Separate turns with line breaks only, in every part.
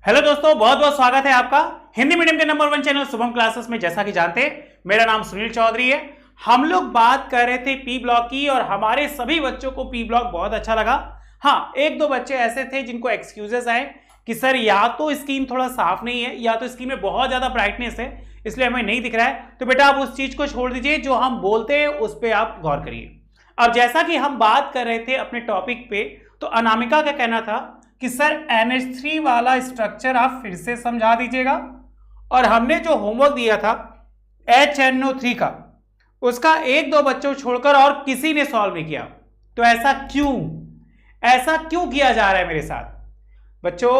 Hello दोस्तों, बहुत बहुत स्वागत है आपका हिंदी मीडियम के नंबर 1 चैनल शुभम क्लासेस में। जैसा कि जानते हैं, मेरा नाम सुनील चौधरी है। हम लोग बात कर रहे थे पी ब्लॉक की और हमारे सभी बच्चों को पी ब्लॉक बहुत अच्छा लगा। हाँ, एक दो बच्चे ऐसे थे जिनको एक्सक्यूजेस आए कि सर या तो स्क्रीन थोड़ा साफ नहीं है या तो स्क्रीन में बहुत ज्यादा ब्राइटनेस है, इसलिए हमें नहीं दिख रहा है। तो बेटा आप उस चीज को छोड़ दीजिए, जो हम बोलते हैं उस पर आप गौर करिए। अब जैसा कि हम बात कर रहे थे अपने टॉपिक पे, तो अनामिका का कहना था कि सर NH3 वाला स्ट्रक्चर आप फिर से समझा दीजिएगा। और हमने जो होमवर्क दिया था HNO3 का, उसका एक दो बच्चों छोड़कर और किसी ने सॉल्व नहीं किया। तो ऐसा क्यों किया जा रहा है मेरे साथ? बच्चों,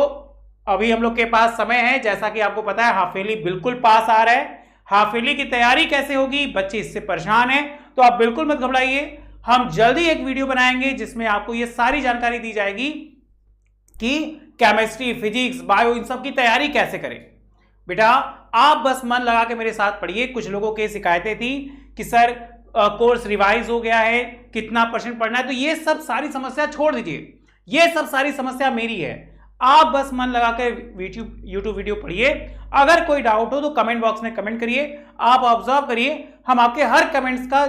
अभी हम लोग के पास समय है। जैसा कि आपको पता है, हाफ ईयरली बिल्कुल पास आ रहा है। हाफ ईयरली की तैयारी कैसे होगी, बच्चे इससे परेशान हैं, तो आप बिल्कुल मत घबराइए। हम जल्दी एक वीडियो बनाएंगे जिसमें आपको ये सारी जानकारी दी जाएगी कि केमिस्ट्री, फिजिक्स, बायो, इन सब की तैयारी कैसे करें। बेटा आप बस मन लगा के मेरे साथ पढ़िए। कुछ लोगों की शिकायतें थी कि सर कोर्स रिवाइज हो गया है, कितना परसेंट पढ़ना है। तो ये सब सारी समस्या छोड़ दीजिए, ये सब सारी समस्या मेरी है। आप बस मन लगा कर यूट्यूब वीडियो पढ़िए। अगर कोई डाउट हो तो कमेंट बॉक्स में कमेंट करिए। आप ऑब्जर्व करिए, हम आपके हर कमेंट्स का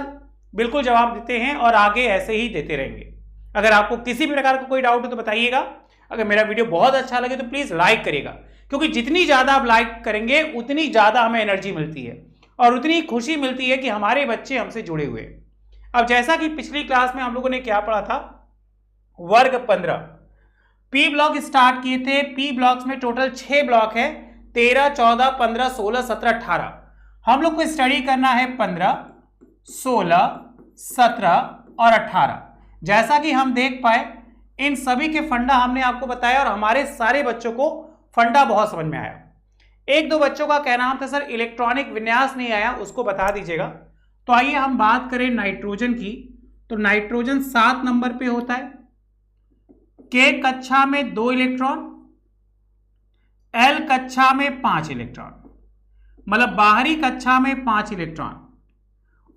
बिल्कुल जवाब देते हैं और आगे ऐसे ही देते रहेंगे। अगर आपको किसी भी प्रकार का कोई डाउट हो तो बताइएगा। अगर मेरा वीडियो बहुत अच्छा लगे तो प्लीज लाइक करिएगा, क्योंकि जितनी ज्यादा आप लाइक करेंगे उतनी ज्यादा हमें एनर्जी मिलती है और उतनी खुशी मिलती है कि हमारे बच्चे हमसे जुड़े हुए। अब जैसा कि पिछली क्लास में हम लोगों ने क्या पढ़ा था, वर्ग 15 पी ब्लॉक स्टार्ट किए थे। पी ब्लॉक्स में टोटल 6 ब्लॉक है, 13, 14, 15, 16, 17, 18। हम लोग को स्टडी करना है 15, 16, 17 और 18। जैसा कि हम देख पाए, इन सभी के फंडा हमने आपको बताया और हमारे सारे बच्चों को फंडा बहुत समझ में आया। एक दो बच्चों का कहना था सर इलेक्ट्रॉनिक विन्यास नहीं आया, उसको बता दीजिएगा। तो आइए हम बात करें नाइट्रोजन की। तो नाइट्रोजन 7 नंबर पे होता है। के कक्षा में 2 इलेक्ट्रॉन, एल कक्षा में 5 इलेक्ट्रॉन, मतलब बाहरी कक्षा में 5 इलेक्ट्रॉन।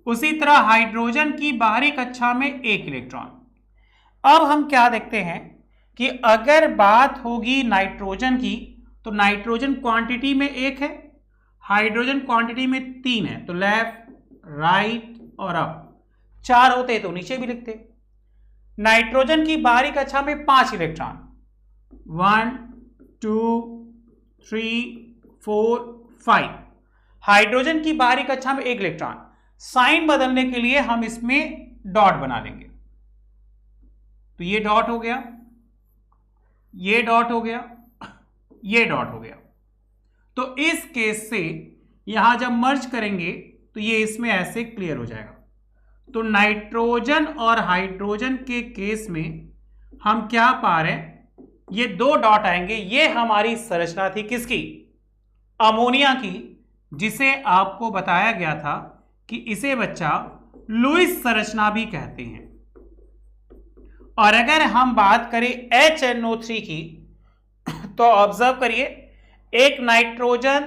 उसी तरह हाइड्रोजन की बाहरी कक्षा में 1 इलेक्ट्रॉन। अब हम क्या देखते हैं कि अगर बात होगी नाइट्रोजन की, तो नाइट्रोजन क्वांटिटी में 1 है, हाइड्रोजन क्वांटिटी में 3 है। तो लेफ्ट, राइट और अप 4 होते तो नीचे भी लिखते। नाइट्रोजन की बाहरी कक्षा में 5 इलेक्ट्रॉन, 1, 2, 3, 4, 5। हाइड्रोजन की बाहरी कक्षा में 1 इलेक्ट्रॉन। साइन बदलने के लिए हम इसमें डॉट बना लेंगे। तो ये डॉट हो गया, ये डॉट हो गया, ये डॉट हो गया। तो इस केस से यहां जब मर्ज करेंगे तो ये इसमें ऐसे क्लियर हो जाएगा। तो नाइट्रोजन और हाइड्रोजन के केस में हम क्या पा रहे हैं, ये 2 डॉट आएंगे। ये हमारी संरचना थी किसकी, अमोनिया की, जिसे आपको बताया गया था कि इसे बच्चा लुईस संरचना भी कहते हैं। और अगर हम बात करें HNO3 की, तो ऑब्जर्व करिए, 1 नाइट्रोजन,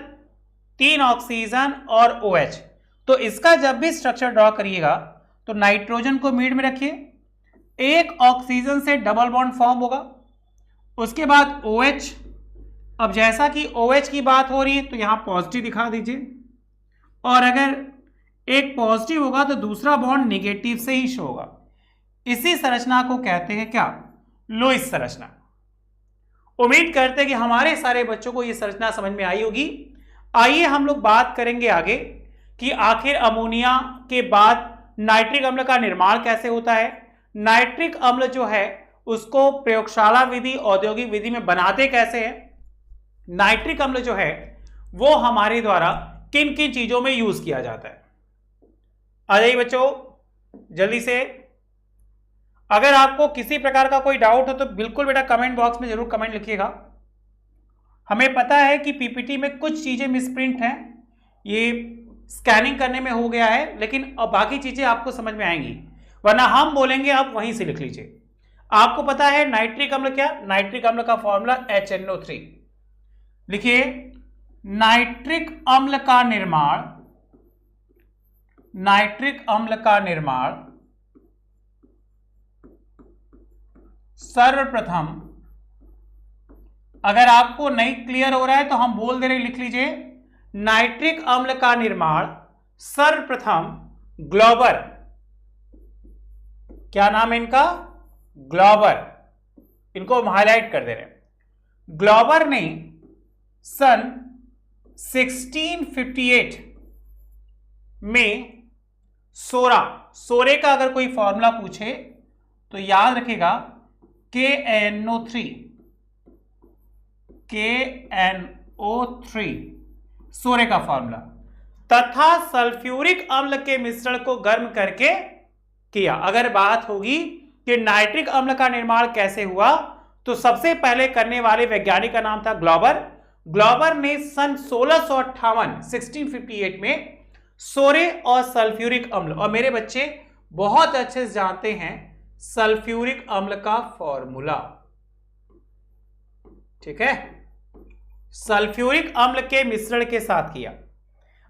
3 ऑक्सीजन और OH। तो इसका जब भी स्ट्रक्चर ड्रॉ करिएगा तो नाइट्रोजन को मिड में रखिए, 1 ऑक्सीजन से डबल बॉन्ड फॉर्म होगा, उसके बाद OH। अब जैसा कि OH की बात हो रही है तो यहां पॉजिटिव दिखा दीजिए, और अगर एक पॉजिटिव होगा तो दूसरा बॉन्ड नेगेटिव से ही शो होगा। इसी संरचना को कहते हैं क्या, लुईस संरचना। उम्मीद करते हैं कि हमारे सारे बच्चों को यह संरचना समझ में आई होगी। आइए हम लोग बात करेंगे आगे कि आखिर अमोनिया के बाद नाइट्रिक अम्ल का निर्माण कैसे होता है। नाइट्रिक अम्ल जो है उसको प्रयोगशाला विधि, औद्योगिक विधि में बनाते कैसे हैं। नाइट्रिक अम्ल जो है वो हमारे द्वारा किन किन चीजों में यूज किया जाता है। आ जाइए बच्चों जल्दी से। अगर आपको किसी प्रकार का कोई डाउट हो तो बिल्कुल बेटा कमेंट बॉक्स में जरूर कमेंट लिखिएगा। हमें पता है कि पीपीटी में कुछ चीजें मिसप्रिंट हैं, ये स्कैनिंग करने में हो गया है, लेकिन अब बाकी चीजें आपको समझ में आएंगी, वरना हम बोलेंगे आप वहीं से लिख लीजिए। आपको पता है नाइट्रिक अम्ल क्या, नाइट्रिक अम्ल का फॉर्मूला HNO3। लिखिए, नाइट्रिक अम्ल का निर्माण, नाइट्रिक अम्ल का निर्माण सर्वप्रथम अगर आपको नहीं क्लियर हो रहा है तो हम बोल दे रहे हैं, लिख लीजिए। नाइट्रिक अम्ल का निर्माण सर्वप्रथम ग्लोबर, क्या नाम है इनका, ग्लोबर, इनको हम हाईलाइट कर दे रहे हैं। ग्लोबर ने सन 1658 में सोरे का अगर कोई फॉर्मूला पूछे तो याद रखेगा KNO3, सोरे का फॉर्मूला, तथा सल्फ्यूरिक अम्ल के मिश्रण को गर्म करके किया। अगर बात होगी कि नाइट्रिक अम्ल का निर्माण कैसे हुआ, तो सबसे पहले करने वाले वैज्ञानिक का नाम था ग्लोबर। ग्लोबर ने सन 1658 में सोरे और सल्फ्यूरिक अम्ल, और मेरे बच्चे बहुत अच्छे से जानते हैं सल्फ्यूरिक अम्ल का फॉर्मूला, ठीक है, सल्फ्यूरिक अम्ल के मिश्रण के साथ किया।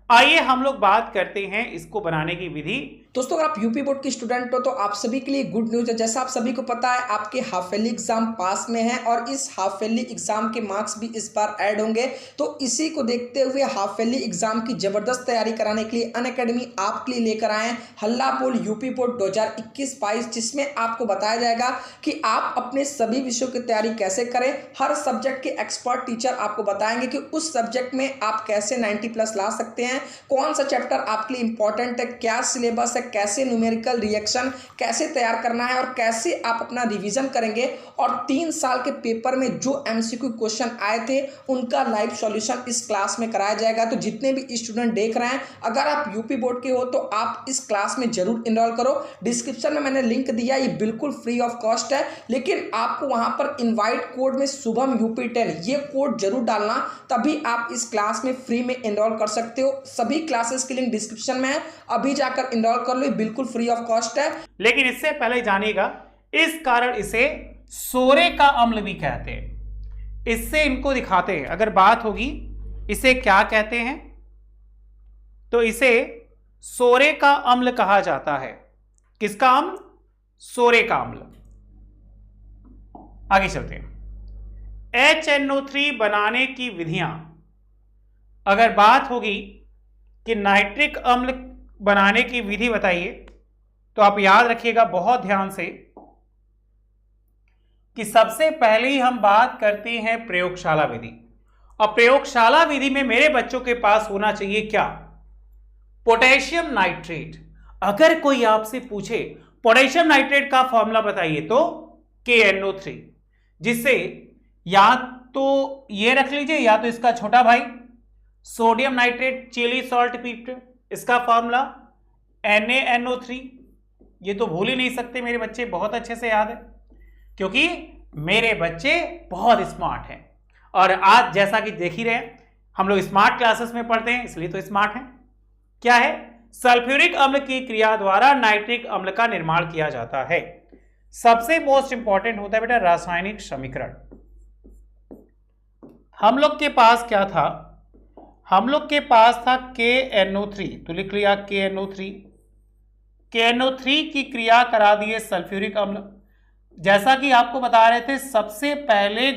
आइए हम लोग बात करते हैं इसको बनाने की विधि।
दोस्तों अगर आप यूपी बोर्ड के स्टूडेंट हो तो आप सभी के लिए गुड न्यूज है। जैसा आप सभी को पता है आपके हाफ ईयरली एग्जाम पास में है और इस हाफ ईयरली एग्जाम के मार्क्स भी इस बार ऐड होंगे। तो इसी को देखते हुए हाफ ईयरली एग्जाम की जबरदस्त तैयारी कराने के लिए अनअकैडमी आपके लिए लेकर आए हैं हल्ला बोल यूपी बोर्ड 2021-22, जिसमें आपको बताया जाएगा कि आप अपने सभी विषयों की तैयारी कैसे करें। हर सब्जेक्ट के एक्सपर्ट टीचर आपको बताएंगे कि उस सब्जेक्ट में आप कैसे 90+ ला सकते हैं, कौन सा चैप्टर आपके लिए इंपॉर्टेंट है, क्या सिलेबस है, कैसे न्यूमेरिकल रिएक्शन कैसे तैयार करना है और कैसे आप अपना रिवीजन करेंगे। और 3 साल के पेपर में जो एमसीक्यू क्वेश्चन आए थे उनका लाइव सॉल्यूशन इस क्लास में कराया जाएगा। तो जितने भी स्टूडेंट देख रहे हैं, अगर आप यूपी बोर्ड के हो तो आप इस क्लास में जरूर इनरोल करो। डिस्क्रिप्शन में मैंने लिंक दिया, ये बिल्कुल फ्री ऑफ कॉस्ट है, लेकिन आपको वहां पर इनवाइट कोड में शुभम UP10 ये कोड जरूर डालना, तभी आप इस क्लास में फ्री में इनरोल कर सकते हो। सभी क्लासेस की लिंक डिस्क्रिप्शन में है, अभी जाकर इनरोल कर लो, बिल्कुल फ्री ऑफ कॉस्ट है।
लेकिन इससे पहले जानिएगा इस कारण इसे सोरे का अम्ल भी कहते हैं। इससे इनको दिखाते हैं, अगर बात होगी इसे क्या कहते हैं, तो इसे सोरे का अम्ल कहा जाता है। किसका अम्ल? सोरे का अम्ल। आगे चलते हैं। HNO3 बनाने की विधियां, अगर बात होगी कि नाइट्रिक अम्ल बनाने की विधि बताइए, तो आप याद रखिएगा बहुत ध्यान से कि सबसे पहले ही हम बात करते हैं प्रयोगशाला विधि। और प्रयोगशाला विधि में मेरे बच्चों के पास होना चाहिए क्या? Potassium nitrate. अगर कोई आपसे पूछे पोटेशियम नाइट्रेट का फॉर्मूला बताइए तो KNO3, जिससे या तो ये रख लीजिए या तो इसका छोटा भाई सोडियम नाइट्रेट चिली सॉल्ट पीप्ट, इसका फॉर्मूला NaNO3। ये तो भूल ही नहीं सकते मेरे बच्चे, बहुत अच्छे से याद है, क्योंकि मेरे बच्चे बहुत स्मार्ट हैं। और आज जैसा कि देख ही रहे हैं हम लोग स्मार्ट क्लासेस में पढ़ते हैं, इसलिए तो स्मार्ट हैं। क्या है? सल्फ्यूरिक अम्ल की क्रिया द्वारा नाइट्रिक अम्ल का निर्माण किया जाता है। सबसे मोस्ट इंपॉर्टेंट होता है बेटा रासायनिक समीकरण। हम लोग के पास क्या था? हम लोग के पास था KNO3, तो लिख लिया KNO3। KNO3 की क्रिया करा दिए सल्फ्यूरिक अम्ल। जैसा कि आपको बता रहे थे, सबसे पहले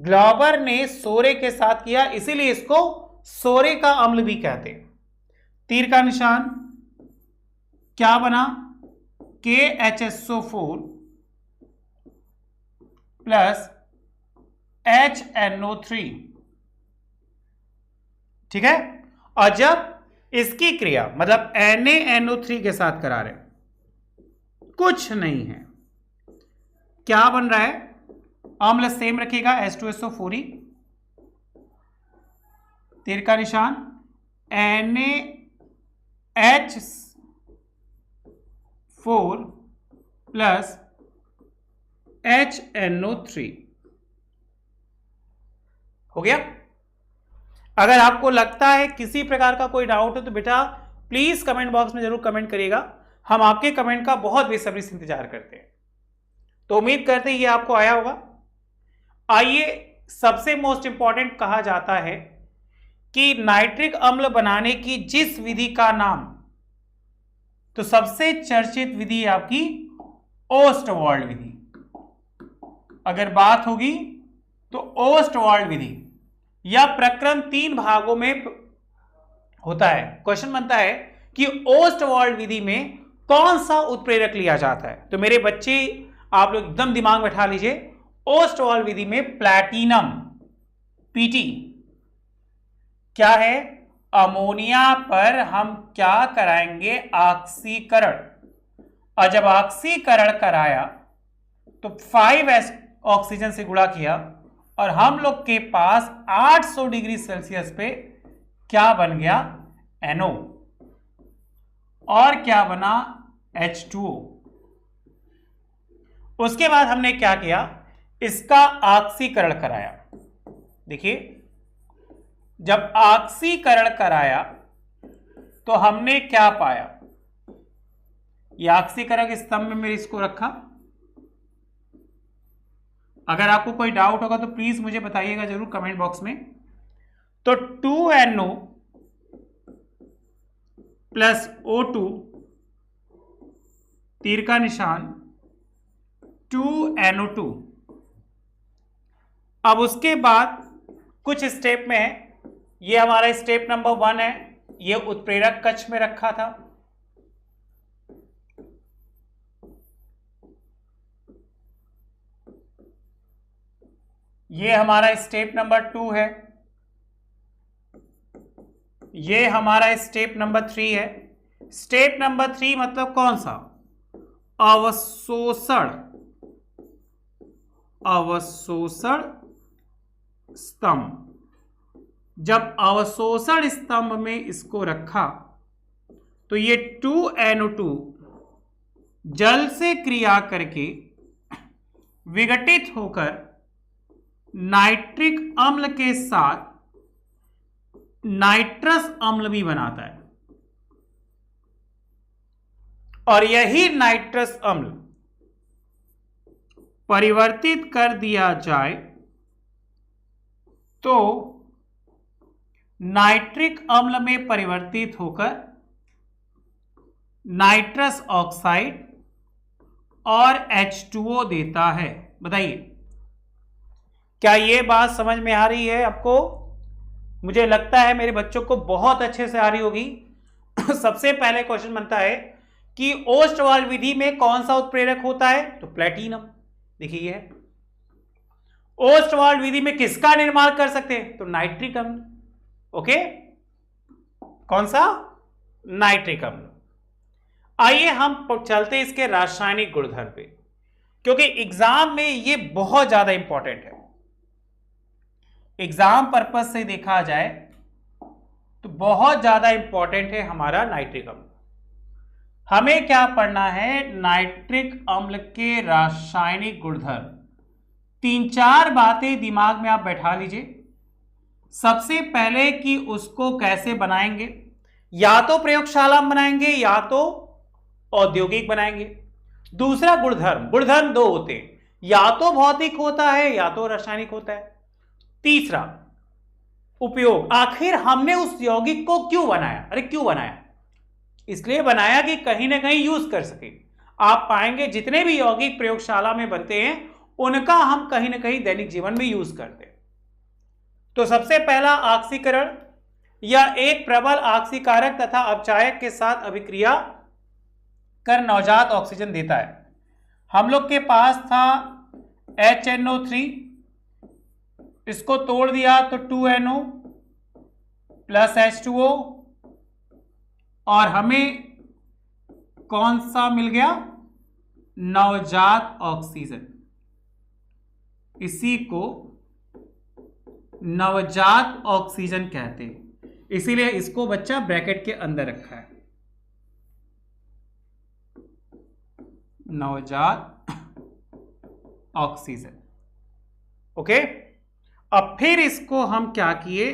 ग्लोबर ने सोरे के साथ किया, इसीलिए इसको सोरे का अम्ल भी कहते हैं। तीर का निशान क्या बना? KHSO4 प्लस HNO3, ठीक है। और जब इसकी क्रिया मतलब NaNO3 के साथ करा रहे, कुछ नहीं है, क्या बन रहा है? अम्ल सेम रखिएगा H2SO4, तीर का निशान NaH4 प्लस HNO3 हो गया। अगर आपको लगता है किसी प्रकार का कोई डाउट है तो बेटा प्लीज कमेंट बॉक्स में जरूर कमेंट करिएगा, हम आपके कमेंट का बहुत बेसब्री से इंतजार करते हैं। तो उम्मीद करते हैं ये आपको आया होगा। आइए, सबसे मोस्ट इंपॉर्टेंट कहा जाता है कि नाइट्रिक अम्ल बनाने की जिस विधि का नाम, तो सबसे चर्चित विधि आपकी ओस्टवाल्ड विधि। अगर बात होगी तो ओस्टवाल्ड विधि या प्रक्रम 3 भागों में होता है। क्वेश्चन बनता है कि ओस्टवाल्ड विधि में कौन सा उत्प्रेरक लिया जाता है। तो मेरे बच्चे आप लोग एकदम दिमाग में बैठा लीजिए, ओस्टवाल्ड विधि में प्लैटिनम पीटी क्या है, अमोनिया पर हम क्या कराएंगे, ऑक्सीकरण। और जब ऑक्सीकरण कराया तो 5s ऑक्सीजन से गुणा किया और हम लोग के पास 800 डिग्री सेल्सियस पे क्या बन गया, NO। और क्या बना, H2O। उसके बाद हमने क्या किया, इसका ऑक्सीकरण कराया। देखिए जब ऑक्सीकरण कराया तो हमने क्या पाया, यह ऑक्सीकरण के स्तंभ में मैंने इसको रखा। अगर आपको कोई डाउट होगा तो प्लीज मुझे बताइएगा जरूर कमेंट बॉक्स में। तो 2NO प्लस O2 तीर का निशान 2NO2। अब उसके बाद कुछ स्टेप में है, ये हमारा स्टेप नंबर 1 है, ये उत्प्रेरक कक्ष में रखा था। ये हमारा स्टेप नंबर 2 है, ये हमारा स्टेप नंबर 3 है। स्टेप नंबर 3 मतलब कौन सा, अवशोषण, अवशोषण स्तंभ। जब अवशोषण स्तंभ में इसको रखा तो ये 2NO2 जल से क्रिया करके विघटित होकर नाइट्रिक अम्ल के साथ नाइट्रस अम्ल भी बनाता है। और यही नाइट्रस अम्ल परिवर्तित कर दिया जाए तो नाइट्रिक अम्ल में परिवर्तित होकर नाइट्रस ऑक्साइड और H2O देता है। बताइए क्या यह बात समझ में आ रही है आपको? मुझे लगता है मेरे बच्चों को बहुत अच्छे से आ रही होगी। सबसे पहले क्वेश्चन बनता है कि ओस्टवाल्ड विधि में कौन सा उत्प्रेरक होता है, तो प्लैटिनम। देखिए है ओस्टवाल्ड विधि में किसका निर्माण कर सकते हैं, तो नाइट्रिक अम्ल। ओके, कौन सा, नाइट्रिक अम्ल। आइए हम चलते इसके रासायनिक गुणधर्म पे, क्योंकि एग्जाम में ये बहुत ज्यादा इंपॉर्टेंट है। एग्जाम पर्पस से देखा जाए तो बहुत ज्यादा इंपॉर्टेंट है हमारा नाइट्रिक अम्ल। हमें क्या पढ़ना है, नाइट्रिक अम्ल के रासायनिक गुणधर्म। 3-4 बातें दिमाग में आप बैठा लीजिए। सबसे पहले कि उसको कैसे बनाएंगे, या तो प्रयोगशाला में बनाएंगे या तो औद्योगिक बनाएंगे। दूसरा गुणधर्म, गुणधर्म 2 होते हैं, या तो भौतिक होता है या तो रासायनिक होता है। तीसरा उपयोग, आखिर हमने उस यौगिक को क्यों बनाया। अरे क्यों बनाया, इसलिए बनाया कि कहीं ना कहीं यूज कर सके। आप पाएंगे जितने भी यौगिक प्रयोगशाला में बनते हैं उनका हम कहीं ना कहीं दैनिक जीवन में यूज करते हैं। तो सबसे पहला ऑक्सीकरण, या एक प्रबल ऑक्सीकारक तथा अपचायक के साथ अभिक्रिया कर नवजात ऑक्सीजन देता है। हम लोग के पास था HNO3, इसको तोड़ दिया तो 2NO प्लस H2O, और हमें कौन सा मिल गया, नवजात ऑक्सीजन। इसी को नवजात ऑक्सीजन कहते हैं, इसीलिए इसको बच्चा ब्रैकेट के अंदर रखा है, नवजात ऑक्सीजन। ओके, अब फिर इसको हम क्या किए,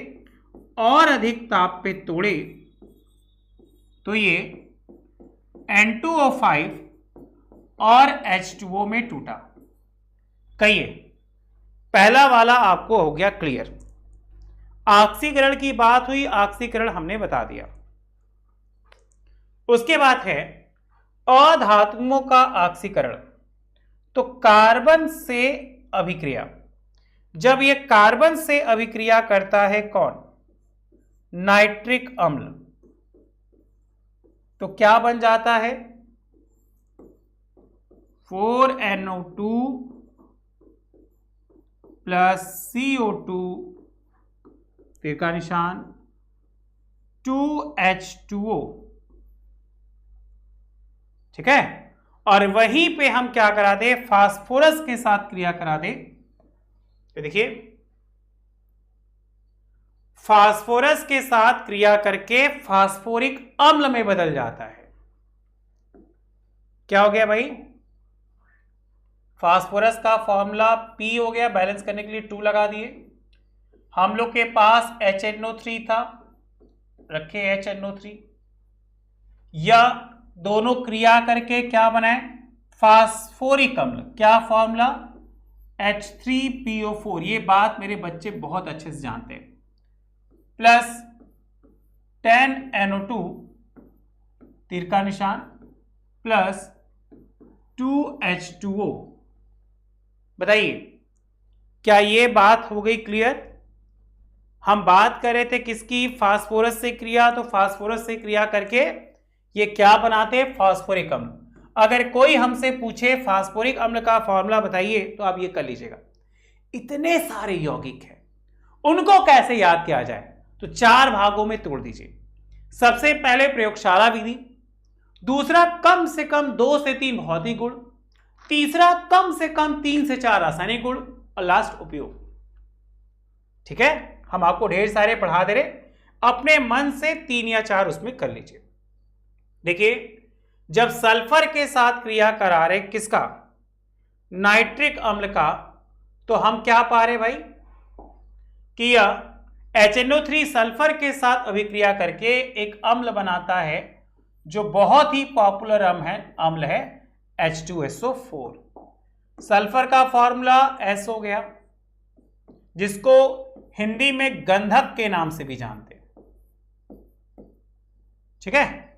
और अधिक ताप पे तोड़े तो ये N2O5 और H2O में टूटा। कहिए पहला वाला आपको हो गया क्लियर। ऑक्सीकरण की बात हुई, ऑक्सीकरण हमने बता दिया। उसके बाद है अधातुओं का ऑक्सीकरण। तो कार्बन से अभिक्रिया, जब ये कार्बन से अभिक्रिया करता है कौन, नाइट्रिक अम्ल, तो क्या बन जाता है 4NO2 प्लस CO2 फिर का निशान 2H2O। ठीक है, और वहीं पे हम क्या करा दे, फास्फोरस के साथ क्रिया करा दे। तो देखिए फास्फोरस के साथ क्रिया करके फास्फोरिक अम्ल में बदल जाता है। क्या हो गया भाई, फास्फोरस का फॉर्मूला P हो गया, बैलेंस करने के लिए 2 लगा दिए। हम लोग के पास HNO3 था, रखे HNO3, या दोनों क्रिया करके क्या बनाए, फास्फोरिक अम्ल। क्या फॉर्मूला, H3PO4। ये बात मेरे बच्चे बहुत अच्छे से जानते हैं, प्लस 10NO2 तीर का निशान प्लस 2H2O। बताइए क्या ये बात हो गई क्लियर। हम बात कर रहे थे किसकी, फास्फोरस से क्रिया, तो फास्फोरस से क्रिया करके ये क्या बनाते हैं, फास्फोरिक अम्ल। अगर कोई हमसे पूछे फास्फोरिक अम्ल का फॉर्मूला बताइए, तो आप ये कर लीजिएगा। इतने सारे यौगिक हैं, उनको कैसे याद किया जाए, तो 4 भागों में तोड़ दीजिए। सबसे पहले प्रयोगशाला विधि, दूसरा कम से कम 2 से 3 भौतिक गुण, तीसरा कम से कम 3 से 4 रासायनिक गुण, और लास्ट उपयोग। ठीक है, हम आपको ढेर सारे पढ़ा दे रहे, अपने मन से 3 या 4 उसमें कर लीजिए। देखिए जब सल्फर के साथ क्रिया करा रहे किसका, नाइट्रिक अम्ल का, तो हम क्या पा रहे भाई कि यह HNO3 सल्फर के साथ अभिक्रिया करके एक अम्ल बनाता है जो बहुत ही पॉपुलर अम्ल है H2SO4। सल्फर का फॉर्मूला S हो गया, जिसको हिंदी में गंधक के नाम से भी जानते हैं। ठीक है,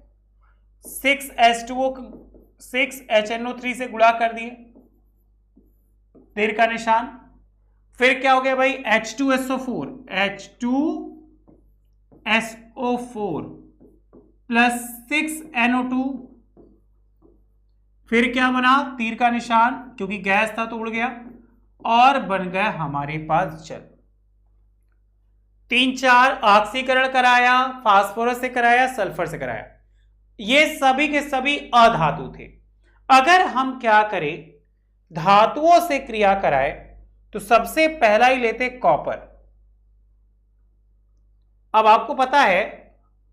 6HNO3 से गुणा कर दिए, तीर का निशान, फिर क्या हो गया भाई H2SO4 प्लस 6NO2, फिर क्या बना, तीर का निशान, क्योंकि गैस था तो उड़ गया, और बन गया हमारे पास जल। 3-4 ऑक्सीकरण कराया, फास्फोरस से कराया, सल्फर से कराया, ये सभी के सभी अधातु थे। अगर हम क्या करें, धातुओं से क्रिया कराए, तो सबसे पहला ही लेते कॉपर। अब आपको पता है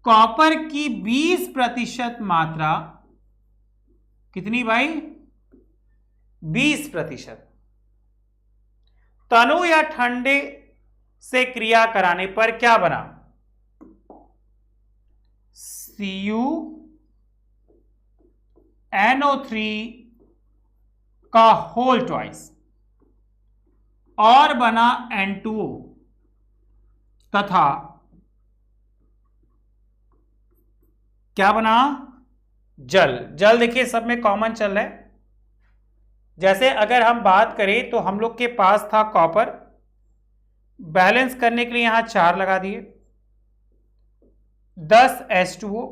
कॉपर की 20% मात्रा कितनी भाई, 20%। तनु या ठंडे से क्रिया कराने पर क्या बना, CuNO3 का होल ट्वाइस, और बना N2O, तथा क्या बना, जल। जल देखिए सब में कॉमन चल रहा है। जैसे अगर हम बात करें तो हम लोग के पास था कॉपर, बैलेंस करने के लिए यहां 4 लगा दिए, 10 H2O,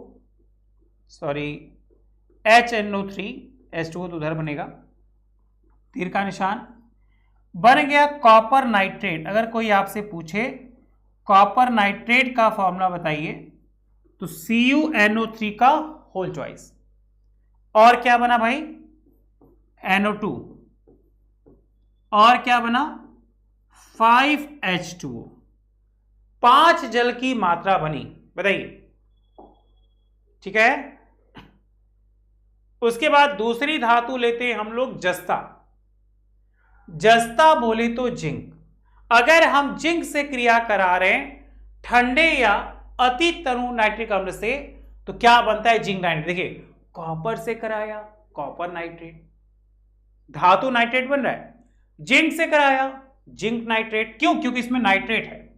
सॉरी HNO3, H2O तो उधर बनेगा, तीर का निशान, बन गया कॉपर नाइट्रेट। अगर कोई आपसे पूछे कॉपर नाइट्रेट का फॉर्मूला बताइए, तो CuNO3 का होल चॉइस, और क्या बना भाई NO2, और क्या बना 5H2O, 5 जल की मात्रा बनी। बताइए, ठीक है। उसके बाद दूसरी धातु लेते हैं हम लोग जस्ता। जस्ता बोले तो जिंक। अगर हम जिंक से क्रिया करा रहे हैं ठंडे या अति तनु नाइट्रिक अम्ल से, तो क्या बनता है, जिंक नाइट्रेट। देखिए कॉपर से कराया कॉपर नाइट्रेट, धातु नाइट्रेट बन रहा है, जिंक से कराया जिंक नाइट्रेट, क्यों, क्योंकि इसमें नाइट्रेट है।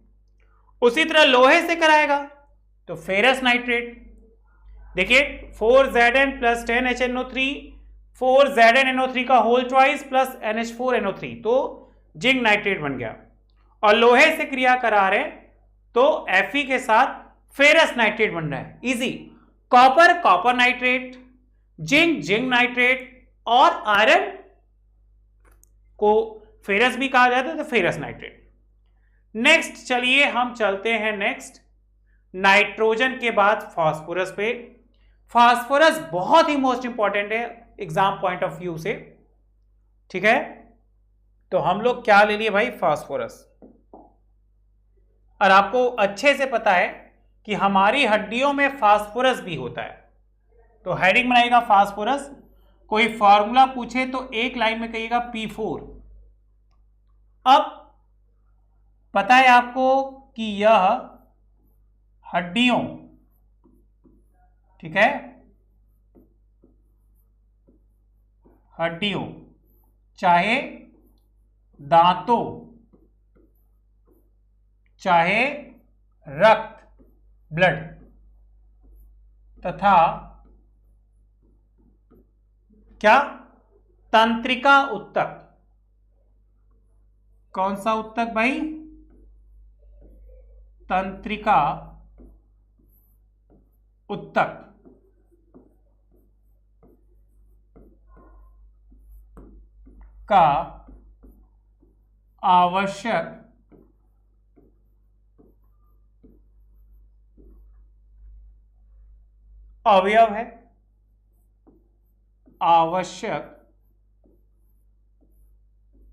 उसी तरह लोहे से कराएगा तो फेरस नाइट्रेट। देखिए 4Zn प्लस 10HNO3, 4ZnNO3 का होल ट्वाइस प्लस NH4NO3, तो जिंक नाइट्रेट बन गया। और लोहे से क्रिया करा रहे तो Fe के साथ फेरस नाइट्रेट बन रहा है, easy. Copper copper nitrate, zinc zinc nitrate, और आयरन को फेरस भी कहा जाता है तो फेरस नाइट्रेट। नेक्स्ट चलिए हम चलते हैं नेक्स्ट नाइट्रोजन के बाद फास्फोरस पे। फास्फोरस बहुत ही मोस्ट इंपॉर्टेंट है एग्जाम पॉइंट ऑफ व्यू से, ठीक है। तो हम लोग क्या ले लिए भाई, फास्फोरस। और आपको अच्छे से पता है कि हमारी हड्डियों में फास्फोरस भी होता है। तो हेडिंग बनाइएगा फास्फोरस। कोई फॉर्मूला पूछे तो एक लाइन में कहिएगा P4। अब पता है आपको कि यह हड्डियों, ठीक है, हड्डियों चाहे दांतों चाहे रक्त ब्लड तथा क्या तंत्रिका उत्तक। कौन सा उत्तक भाई, तंत्रिका उत्तक का आवश्यक अवयव है, आवश्यक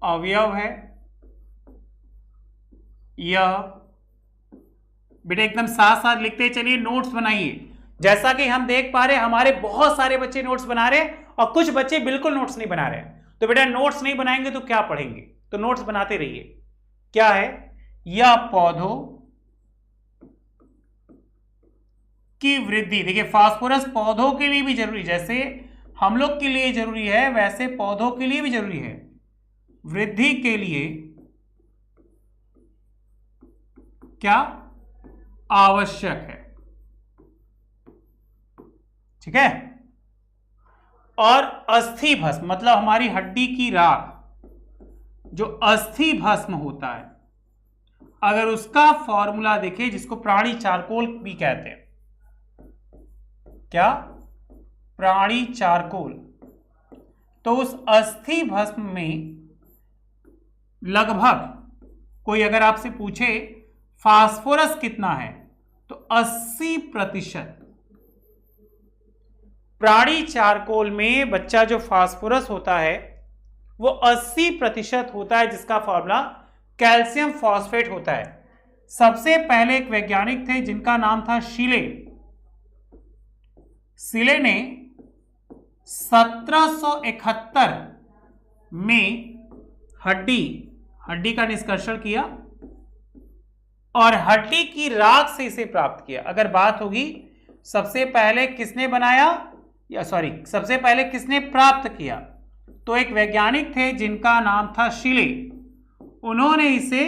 अवयव है यह। बेटा एकदम साथ साथ लिखते चलिए, नोट्स बनाइए। जैसा कि हम देख पा रहे हैं हमारे बहुत सारे बच्चे नोट्स बना रहे हैं और कुछ बच्चे बिल्कुल नोट्स नहीं बना रहे हैं। तो बेटा नोट्स नहीं बनाएंगे तो क्या पढ़ेंगे, तो नोट्स बनाते रहिए। क्या है, यह पौधों की वृद्धि। देखिए फास्फोरस पौधों के लिए भी जरूरी, जैसे हम लोग के लिए जरूरी है वैसे पौधों के लिए भी जरूरी है। वृद्धि के लिए क्या आवश्यक है, ठीक है। और अस्थि भस्म मतलब हमारी हड्डी की राख, जो अस्थि भस्म होता है, अगर उसका फॉर्मूला देखें जिसको प्राणी चारकोल भी कहते हैं, क्या प्राणी चारकोल, तो उस अस्थि भस्म में लगभग कोई अगर आपसे पूछे फास्फोरस कितना है तो 80%। प्राणी चारकोल में बच्चा जो फास्फोरस होता है वो 80% होता है, जिसका फॉर्मूला कैल्शियम फॉस्फेट होता है। सबसे पहले एक वैज्ञानिक थे जिनका नाम था शीले। शीले ने 1771 में हड्डी का निष्कर्षण किया और हड्डी की राख से इसे प्राप्त किया। अगर बात होगी सबसे पहले किसने बनाया, या सॉरी सबसे पहले किसने प्राप्त किया, तो एक वैज्ञानिक थे जिनका नाम था शीले, उन्होंने इसे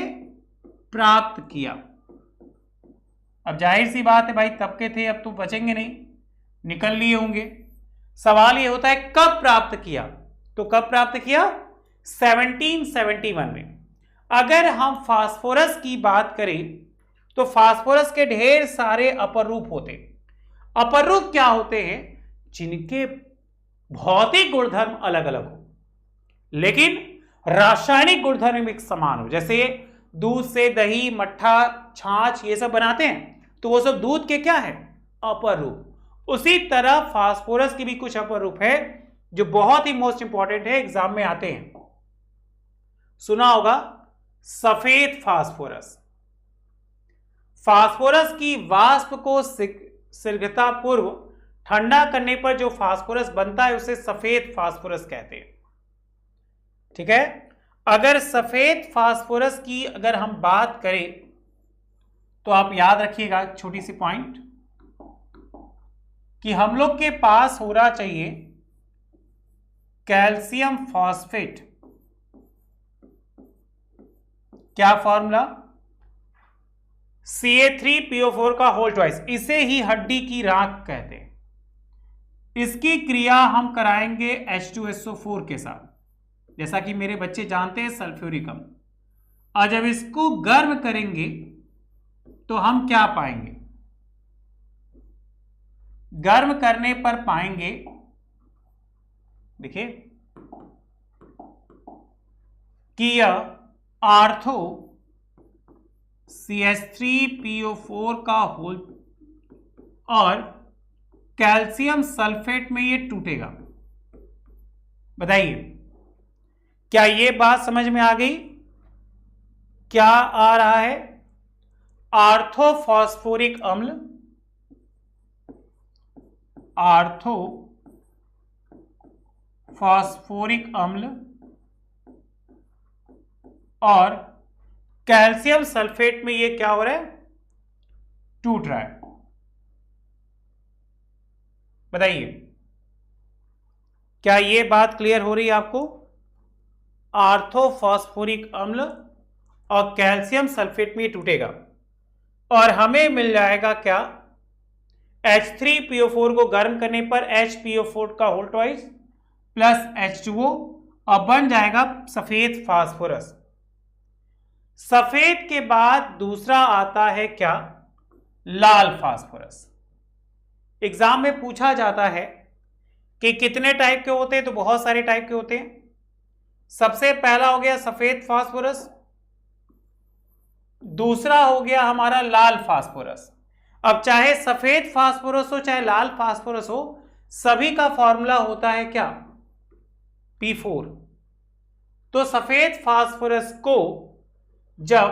प्राप्त किया। अब जाहिर सी बात है भाई तब के थे, अब तो बचेंगे नहीं, निकल लिए होंगे। सवाल ये होता है कब प्राप्त किया, तो कब प्राप्त किया, 1771 में। अगर हम फास्फोरस की बात करें तो फास्फोरस के ढेर सारे अपर रूप होते। अपर रूप क्या होते हैं, जिनके भौतिक गुणधर्म अलग अलग हो लेकिन रासायनिक गुणधर्म एक समान हो। जैसे दूध से दही, मट्ठा, छाछ ये सब बनाते हैं तो वो सब दूध के क्या है, अपर रूप। उसी तरह फास्फोरस की भी कुछ अपर रूप है जो बहुत ही मोस्ट इंपॉर्टेंट है, एग्जाम में आते हैं। सुना होगा सफेद फास्फोरस। फास्फोरस की वाष्प को शीघ्रता पूर्व ठंडा करने पर जो फास्फोरस बनता है उसे सफेद फास्फोरस कहते हैं, ठीक है। अगर सफेद फास्फोरस की अगर हम बात करें तो आप याद रखिएगा छोटी सी पॉइंट कि हम लोग के पास होना चाहिए कैल्शियम फॉस्फेट। क्या फॉर्मूला, Ca3PO4 का होल ट्वाइस। इसे ही हड्डी की राख कहते हैं। इसकी क्रिया हम कराएंगे H2SO4 के साथ, जैसा कि मेरे बच्चे जानते हैं सल्फ्यूरिक अम्ल। और जब इसको गर्म करेंगे तो हम क्या पाएंगे? गर्म करने पर पाएंगे, देखिए, कि यह आर्थो CH3PO4 का होल और कैल्शियम सल्फेट में ये टूटेगा। बताइए, क्या ये बात समझ में आ गई? क्या आ रहा है? आर्थोफॉस्फोरिक अम्ल, आर्थोफॉस्फोरिक अम्ल और कैल्शियम सल्फेट में ये क्या हो रहा है? टूट रहा है। बताइए, क्या ये बात क्लियर हो रही है आपको? आर्थोफॉस्फोरिक अम्ल और कैल्शियम सल्फेट में ये टूटेगा और हमें मिल जाएगा क्या? H3PO4 को गर्म करने पर HPO4 का होल ट्वाइस प्लस H2O और बन जाएगा सफेद फास्फोरस। सफेद के बाद दूसरा आता है क्या? लाल फास्फोरस। एग्जाम में पूछा जाता है कि कितने टाइप के होते हैं, तो बहुत सारे टाइप के होते हैं। सबसे पहला हो गया सफेद फास्फोरस, दूसरा हो गया हमारा लाल फास्फोरस। अब चाहे सफेद फास्फोरस हो चाहे लाल फास्फोरस हो, सभी का फॉर्मूला होता है क्या? P4। तो सफेद फास्फोरस को जब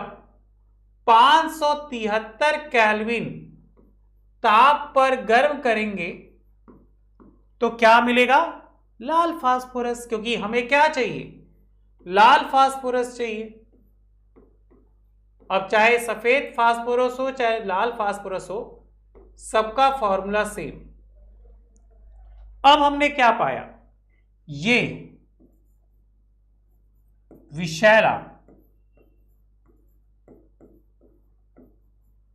573 केल्विन ताप पर गर्म करेंगे तो क्या मिलेगा? लाल फास्फोरस, क्योंकि हमें क्या चाहिए? लाल फास्फोरस चाहिए। अब चाहे सफेद फास्फोरस हो चाहे लाल फास्फोरस हो, सबका फॉर्मूला सेम। अब हमने क्या पाया? ये विषैला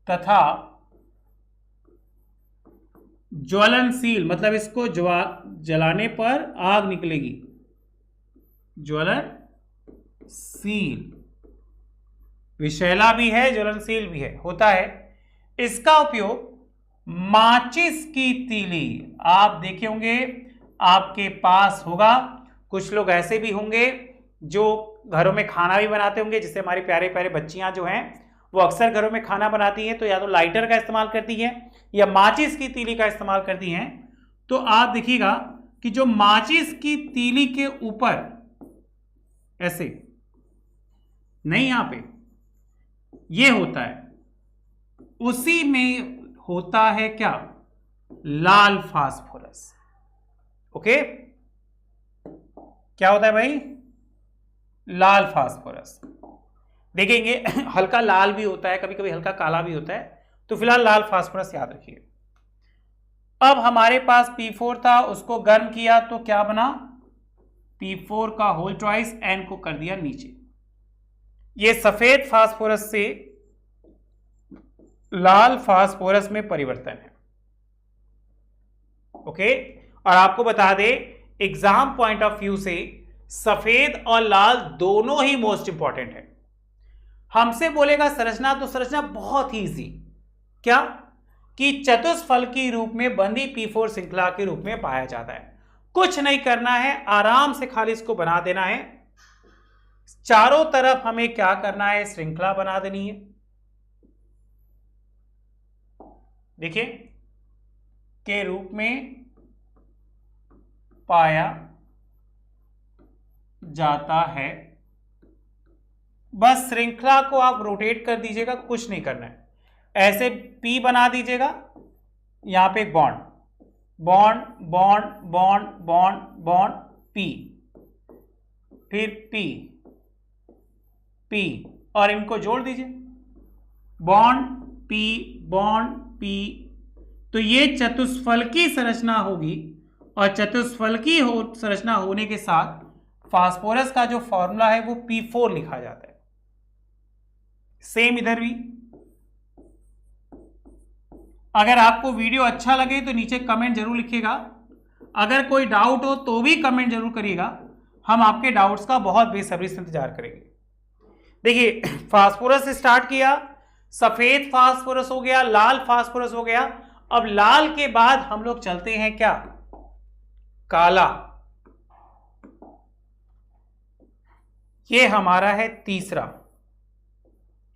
तथा ज्वलनशील, मतलब इसको जलाने पर आग निकलेगी, ज्वलनशील, विषैला भी है ज्वलनशील भी है, होता है। इसका उपयोग माचिस की तीली, आप देखे होंगे आपके पास होगा, कुछ लोग ऐसे भी होंगे जो घरों में खाना भी बनाते होंगे, जिससे हमारी प्यारे प्यारे बच्चियां जो हैं वो अक्सर घरों में खाना बनाती हैं, तो या तो लाइटर का इस्तेमाल करती हैं या माचिस की तीली का इस्तेमाल करती हैं। तो आप देखिएगा कि जो माचिस की तीली के ऊपर ऐसे नहीं, यहां पे ये होता है, उसी में होता है क्या? लाल फास्फोरस। ओके, क्या होता है भाई? लाल फास्फोरस। देखेंगे हल्का लाल भी होता है, कभी कभी हल्का काला भी होता है, तो फिलहाल लाल फास्फोरस याद रखिए। अब हमारे पास P4 था, उसको गर्म किया तो क्या बना? P4 का होल ट्वाइस, N को कर दिया नीचे। ये सफेद फास्फोरस से लाल फास्फोरस में परिवर्तन है। ओके, और आपको बता दे एग्जाम पॉइंट ऑफ व्यू से सफेद और लाल दोनों ही मोस्ट इंपॉर्टेंट है। हमसे बोलेगा संरचना, तो संरचना बहुत ही इजी, क्या? कि चतुष्फल के रूप में बंधी P4 श्रृंखला के रूप में पाया जाता है। कुछ नहीं करना है, आराम से खाली इसको बना देना है। चारों तरफ हमें क्या करना है? श्रृंखला बना देनी है। देखिए, के रूप में पाया जाता है। बस श्रृंखला को आप रोटेट कर दीजिएगा, कुछ नहीं करना है। ऐसे P बना दीजिएगा, यहां पे एक bond, bond bond bond bond bond P, फिर P P और इनको जोड़ दीजिए, बॉन्ड P बॉन्ड P। तो ये चतुष्फलकी संरचना होगी और चतुष्फलकी संरचना होने के साथ फास्फोरस का जो फॉर्मूला है वो P4 लिखा जाता है। सेम इधर भी। अगर आपको वीडियो अच्छा लगे तो नीचे कमेंट जरूर लिखिएगा। अगर कोई डाउट हो तो भी कमेंट जरूर करिएगा, हम आपके डाउट्स का बहुत बेसब्री से इंतजार करेंगे। देखिए फास्फोरस से स्टार्ट किया, सफेद फास्फोरस हो गया, लाल फास्फोरस हो गया। अब लाल के बाद हम लोग चलते हैं क्या, काला। ये हमारा है तीसरा,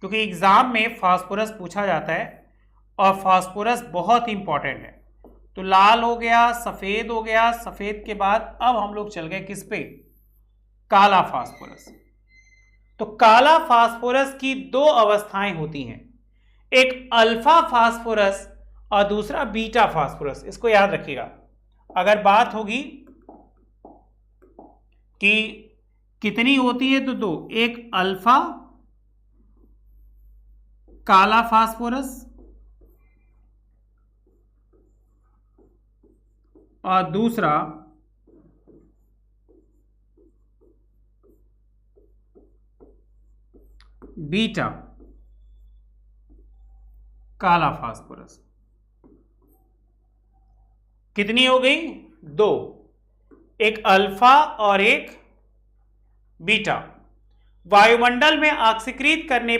क्योंकि एग्जाम में फास्फोरस पूछा जाता है और फास्फोरस बहुत इंपॉर्टेंट है। तो लाल हो गया, सफेद हो गया, सफेद के बाद अब हम लोग चल गए किस पे, काला फास्फोरस। तो काला फास्फोरस की दो अवस्थाएं होती हैं, एक अल्फा फास्फोरस और दूसरा बीटा फास्फोरस। इसको याद रखिएगा। अगर बात होगी कि कितनी होती है तो दो, एक अल्फा काला फास्फोरस और दूसरा बीटा काला फास्फोरस। कितनी हो गई, दो, एक अल्फा और एक बीटा। वायुमंडल में ऑक्सीकृत करने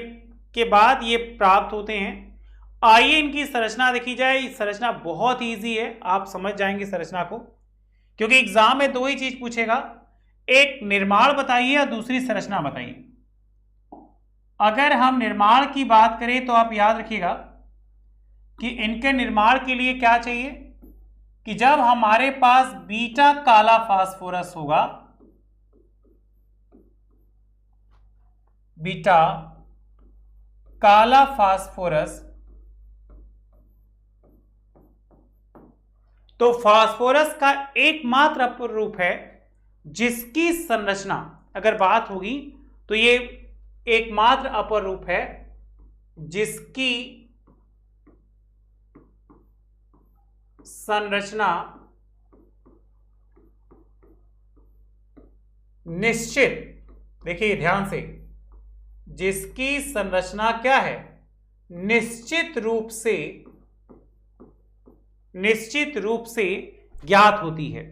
के बाद ये प्राप्त होते हैं। आइए इनकी संरचना देखी जाए। इस संरचना बहुत इजी है, आप समझ जाएंगे संरचना को, क्योंकि एग्जाम में दो ही चीज पूछेगा, एक निर्माण बताइए और दूसरी संरचना बताइए। अगर हम निर्माण की बात करें तो आप याद रखिएगा कि इनके निर्माण के लिए क्या चाहिए, कि जब हमारे पास बीटा काला फास्फोरस होगा, बीटा काला फास्फोरस, तो फास्फोरस का एकमात्र अपर रूप है जिसकी संरचना अगर बात होगी तो ये एकमात्र अपर रूप है जिसकी संरचना निश्चित, देखिए ध्यान से, जिसकी संरचना क्या है, निश्चित रूप से ज्ञात होती है।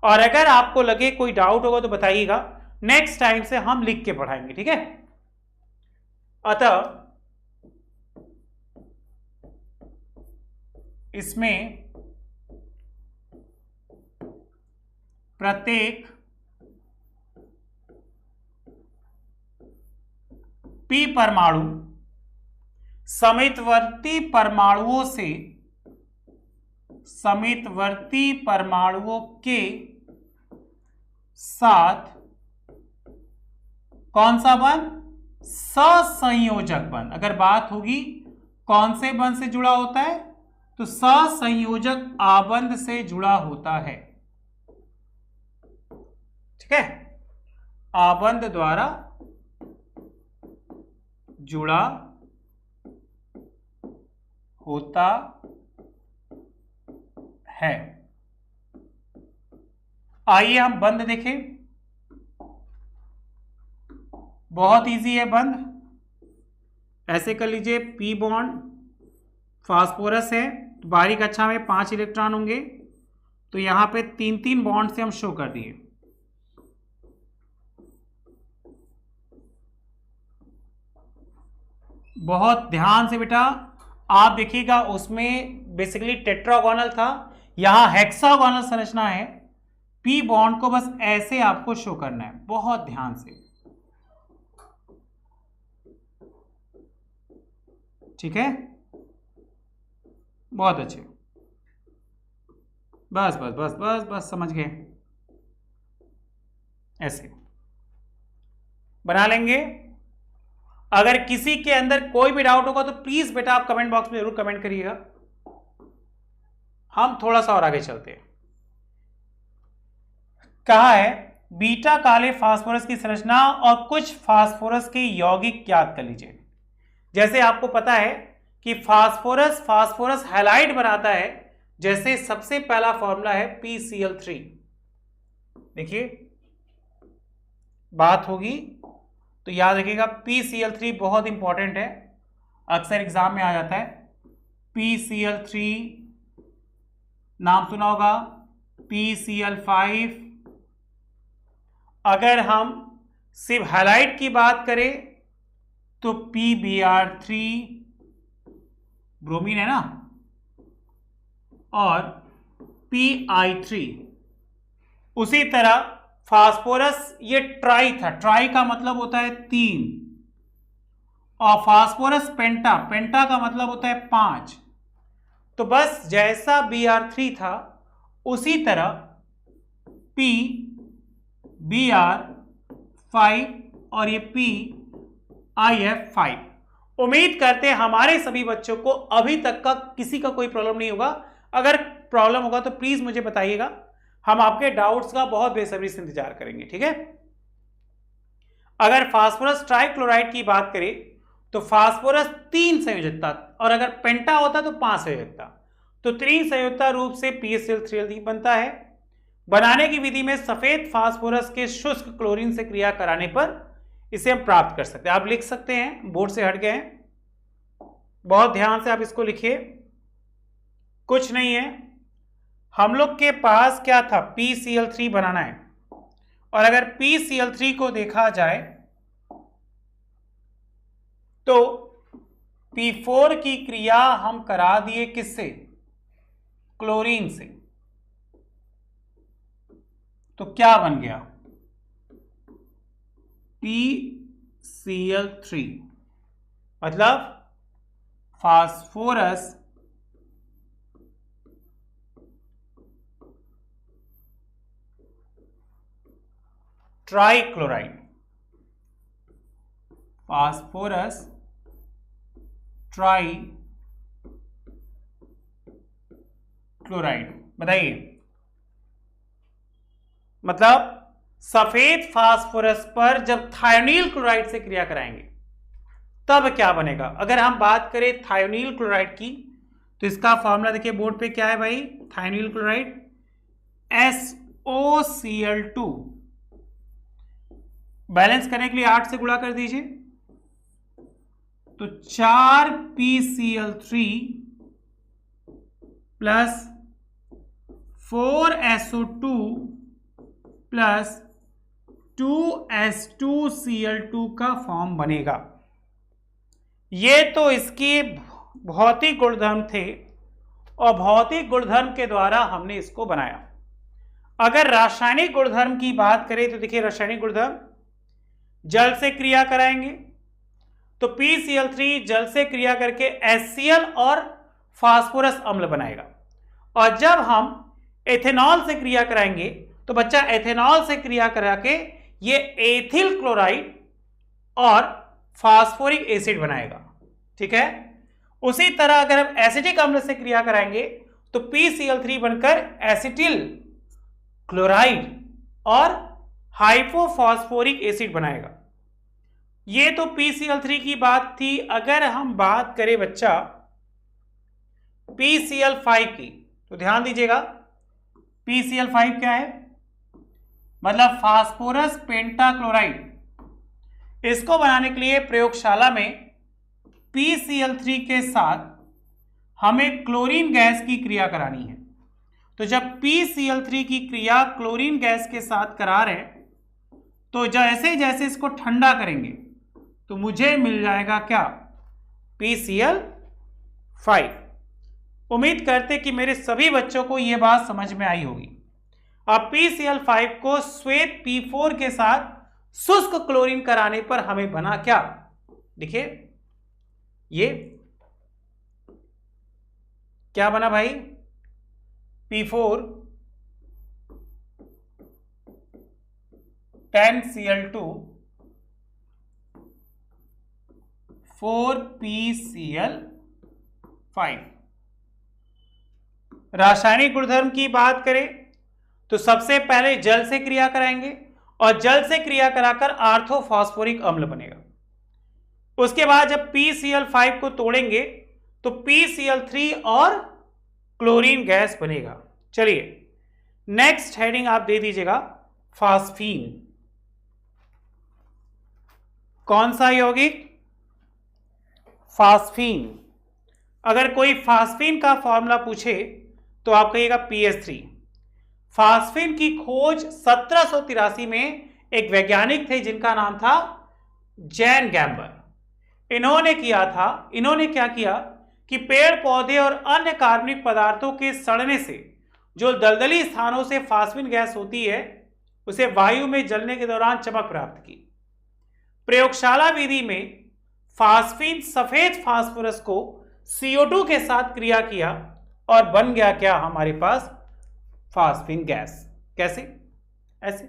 और अगर आपको लगे कोई डाउट होगा तो बताइएगा, नेक्स्ट टाइम से हम लिख के पढ़ाएंगे, ठीक है। अतः इसमें प्रत्येक पी परमाणु समीपवर्ती परमाणुओं के साथ कौन सा बंध, सहसंयोजक बंध। अगर बात होगी कौन से बंध से जुड़ा होता है, तो सहसंयोजक आबंध से जुड़ा होता है, ठीक है, आबंध द्वारा जुड़ा होता है। आइए हम बंध देखें। बहुत इजी है बंध। ऐसे कर लीजिए, पी बॉन्ड फास्फोरस है, बारीक कक्षा में 5 इलेक्ट्रॉन होंगे, तो यहां पे 3-3 बॉन्ड से हम शो कर दिए। बहुत ध्यान से बेटा आप देखिएगा, उसमें बेसिकली टेट्रागोनल था, यहां हेक्सागोनल संरचना है। पी बॉन्ड को बस ऐसे आपको शो करना है, बहुत ध्यान से, ठीक है, बहुत अच्छे, बस बस बस बस बस समझ गए, ऐसे बना लेंगे। अगर किसी के अंदर कोई भी डाउट होगा तो प्लीज बेटा आप कमेंट बॉक्स में जरूर कमेंट करिएगा। हम थोड़ा सा और आगे चलते हैं। कहा है बीटा काले फास्फोरस की संरचना और कुछ फास्फोरस के यौगिक याद कर लीजिए। जैसे आपको पता है कि फास्फोरस हैलाइड बनाता है, जैसे सबसे पहला फॉर्मूला है PCl3। देखिए बात होगी तो याद रखिएगा, PCl3 बहुत इंपॉर्टेंट है, अक्सर एग्जाम में आ जाता है। PCl3 नाम सुना होगा, PCl5। अगर हम सिर्फ हैलाइड की बात करें तो PBr3 ब्रोमीन है ना, और PI3। उसी तरह फास्फोरस, ये ट्राई था, ट्राई का मतलब होता है 3, और फास्फोरस पेंटा, पेंटा का मतलब होता है 5। तो बस जैसा Br3 था उसी तरह PBr5 और ये PIF5। उम्मीद करते हैं हमारे सभी बच्चों को अभी तक का किसी का कोई प्रॉब्लम नहीं होगा। अगर प्रॉब्लम होगा तो प्लीज मुझे बताइएगा, हम आपके डाउट्स का बहुत बेसब्री से इंतजार करेंगे, ठीक है। अगर फास्फोरस ट्राइक्लोराइड की बात करें तो फास्फोरस 3 संयोजकता, और अगर पेंटा होता तो 5 संयोजकता, तो 3 संयोजकता रूप से PaCl3 बनता है। बनाने की विधि में सफेद फास्फोरस के शुष्क क्लोरीन से क्रिया कराने पर इसे हम प्राप्त कर सकते हैं। आप लिख सकते हैं, बोर्ड से हट गए हैं, बहुत ध्यान से आप इसको लिखिए। कुछ नहीं है, हम लोग के पास क्या था, PCl3 बनाना है, और अगर PCl3 को देखा जाए तो P4 की क्रिया हम करा दिए किससे, क्लोरीन से, तो क्या बन गया, PCl3, मतलब फास्फोरस ट्राइक्लोराइड, फास्फोरस ट्राइक्लोराइड। बताइए, मतलब सफेद फास्फोरस पर जब थायोनील क्लोराइड से क्रिया कराएंगे तब क्या बनेगा। अगर हम बात करें थायोनील क्लोराइड की तो इसका फॉर्मूला देखिए बोर्ड पे, क्या है भाई, थायोनील क्लोराइड SOCl2, बैलेंस करने के लिए 8 से गुणा कर दीजिए, तो 4 PCl3 plus 4 SO2 plus 2 S2Cl2 का फॉर्म बनेगा। ये तो इसके भौतिक गुणधर्म थे, और भौतिक गुणधर्म के द्वारा हमने इसको बनाया। अगर रासायनिक गुणधर्म की बात करें तो देखिए, रासायनिक गुणधर्म, जल से क्रिया कराएंगे तो PCl3 जल से क्रिया करके HCl और फास्फोरस अम्ल बनाएगा, और जब हम एथेनॉल से क्रिया कराएंगे तो बच्चा एथेनॉल से क्रिया करा के ये एथिल क्लोराइड और फास्फोरिक एसिड बनाएगा, ठीक है। उसी तरह अगर हम एसिटिक अम्ल से क्रिया कराएंगे तो PCl3 बनकर एसिटिल क्लोराइड और हाइपोफॉस्फोरिक एसिड बनाएगा। ये तो PCl3 की बात थी। अगर हम बात करें बच्चा PCl5 की, तो ध्यान दीजिएगा, PCl5 क्या है, मतलब फास्फोरस पेंटाक्लोराइड। इसको बनाने के लिए प्रयोगशाला में PCl3 के साथ हमें क्लोरीन गैस की क्रिया करानी है। तो जब PCl3 की क्रिया क्लोरीन गैस के साथ करा रहे हैं तो जैसे जैसे इसको ठंडा करेंगे तो मुझे मिल जाएगा क्या, PCl5। उम्मीद करते कि मेरे सभी बच्चों को यह बात समझ में आई होगी। अब PCl5 को श्वेत P4 के साथ शुष्क क्लोरीन कराने पर हमें बना क्या, देखिए ये क्या बना भाई, P4 10Cl2 4PCl5। रासायनिक गुणधर्म की बात करें तो सबसे पहले जल से क्रिया कराएंगे, और जल से क्रिया कराकर आर्थोफॉस्फोरिक अम्ल बनेगा। उसके बाद जब PCl5 को तोड़ेंगे तो PCl3 और क्लोरीन गैस बनेगा। चलिए नेक्स्ट हेडिंग आप दे दीजिएगा, फास्फीन। कौन सा यौगिक, फास्फीन। अगर कोई फास्फीन का फॉर्मूला पूछे तो आप कहिएगा PS3। फास्फीन की खोज 1783 में एक वैज्ञानिक थे जिनका नाम था जैन गैम्बर। इन्होंने क्या किया कि पेड़ पौधे और अन्य कार्बनिक पदार्थों के सड़ने से जो दलदली स्थानों से फास्फिन गैस होती है उसे वायु में जलने के दौरान चमक प्राप्त की। प्रयोगशाला विधि में फास्फिन सफेद फास्फोरस को CO2 के साथ क्रिया किया और बन गया क्या हमारे पास फास्फिन गैस। कैसे? ऐसे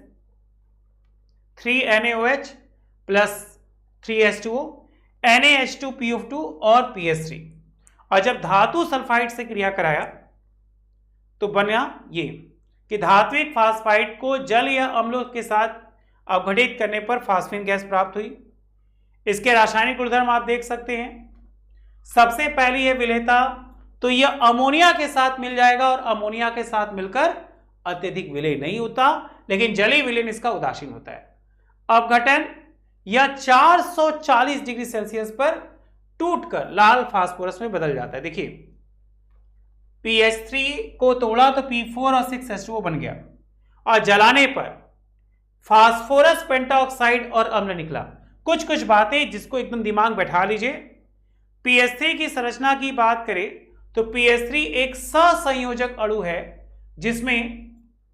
3NaOH प्लस 3H2O, NaH2PO2 और PS3। और जब धातु सल्फाइड से क्रिया कराया तो बना ये कि धात्विक फास्फाइड को जल या अम्लों के साथ अपघटित करने पर फास्फिन गैस प्राप्त हुई। इसके रासायनिक गुणधर्म आप देख सकते हैं। सबसे पहली है विलेयता, तो यह अमोनिया के साथ मिल जाएगा और अमोनिया के साथ मिलकर अत्यधिक विलेय नहीं होता, लेकिन जलीय विलयन इसका उदासीन होता है। अपघटन या 440 डिग्री सेल्सियस पर टूटकर लाल फास्फोरस में बदल जाता है। देखिए PH3 को तोड़ा तो P4 और 6H2O बन गया और जलाने पर फास्फोरस पेंटाऑक्साइड और अम्ल निकला। कुछ बातें जिसको एकदम दिमाग बैठा लीजिए। PH3 की संरचना की बात करें तो PH3 एक सहसंयोजक अणु है जिसमें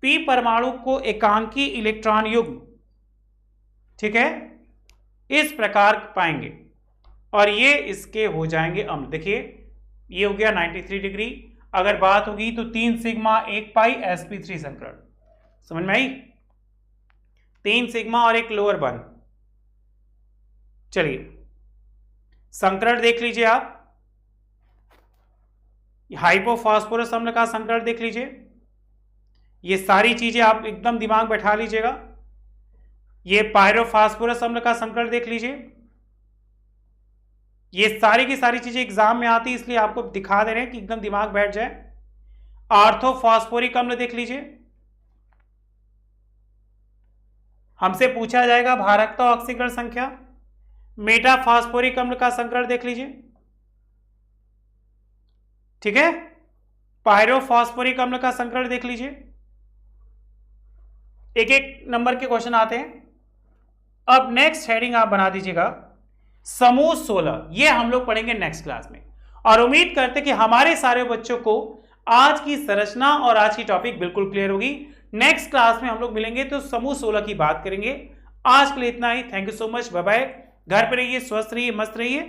P परमाणु को एकांकी इलेक्ट्रॉन युग्म, ठीक है, इस प्रकार पाएंगे और ये इसके हो जाएंगे अम्ल। देखिए ये हो गया 93 डिग्री। अगर बात होगी तो 3 सिग्मा 1 पाई sp3 संकरण, समझ में आई? 3 सिग्मा और एक लोअर बन। चलिए संकरण देख लीजिए आप, हाइपोफॉस्फोरस अम्ल का संकरण देख लीजिए। ये सारी चीजें आप एकदम दिमाग बैठा लीजिएगा। ये पायरोफॉस्फोरस अम्ल का संकरण देख लीजिए। ये सारी की सारी चीजें एग्जाम में आती है इसलिए आपको दिखा दे रहे हैं कि एकदम दिमाग बैठ जाए। ऑर्थोफॉस्फोरिक अम्ल देख लीजिए। हमसे पूछा जाएगा भारकता ऑक्सीकरण संख्या। मेटाफॉस्फोरिक अम्ल का संकरण देख लीजिए, ठीक है। पायरोफॉस्फोरिक अम्ल का संकरण देख लीजिए। एक एक नंबर के क्वेश्चन आते हैं। अब नेक्स्ट हेडिंग आप बना दीजिएगा समूह 16। ये हम लोग पढ़ेंगे नेक्स्ट क्लास में और उम्मीद करते कि हमारे सारे बच्चों को आज की संरचना और आज की टॉपिक बिल्कुल क्लियर होगी। नेक्स्ट क्लास में हम लोग मिलेंगे तो समूह 16 की बात करेंगे। आज के लिए इतना ही। Thank you so much, bye bye. घर पे रहिए, स्वस्थ रहिए, मस्त रहिए।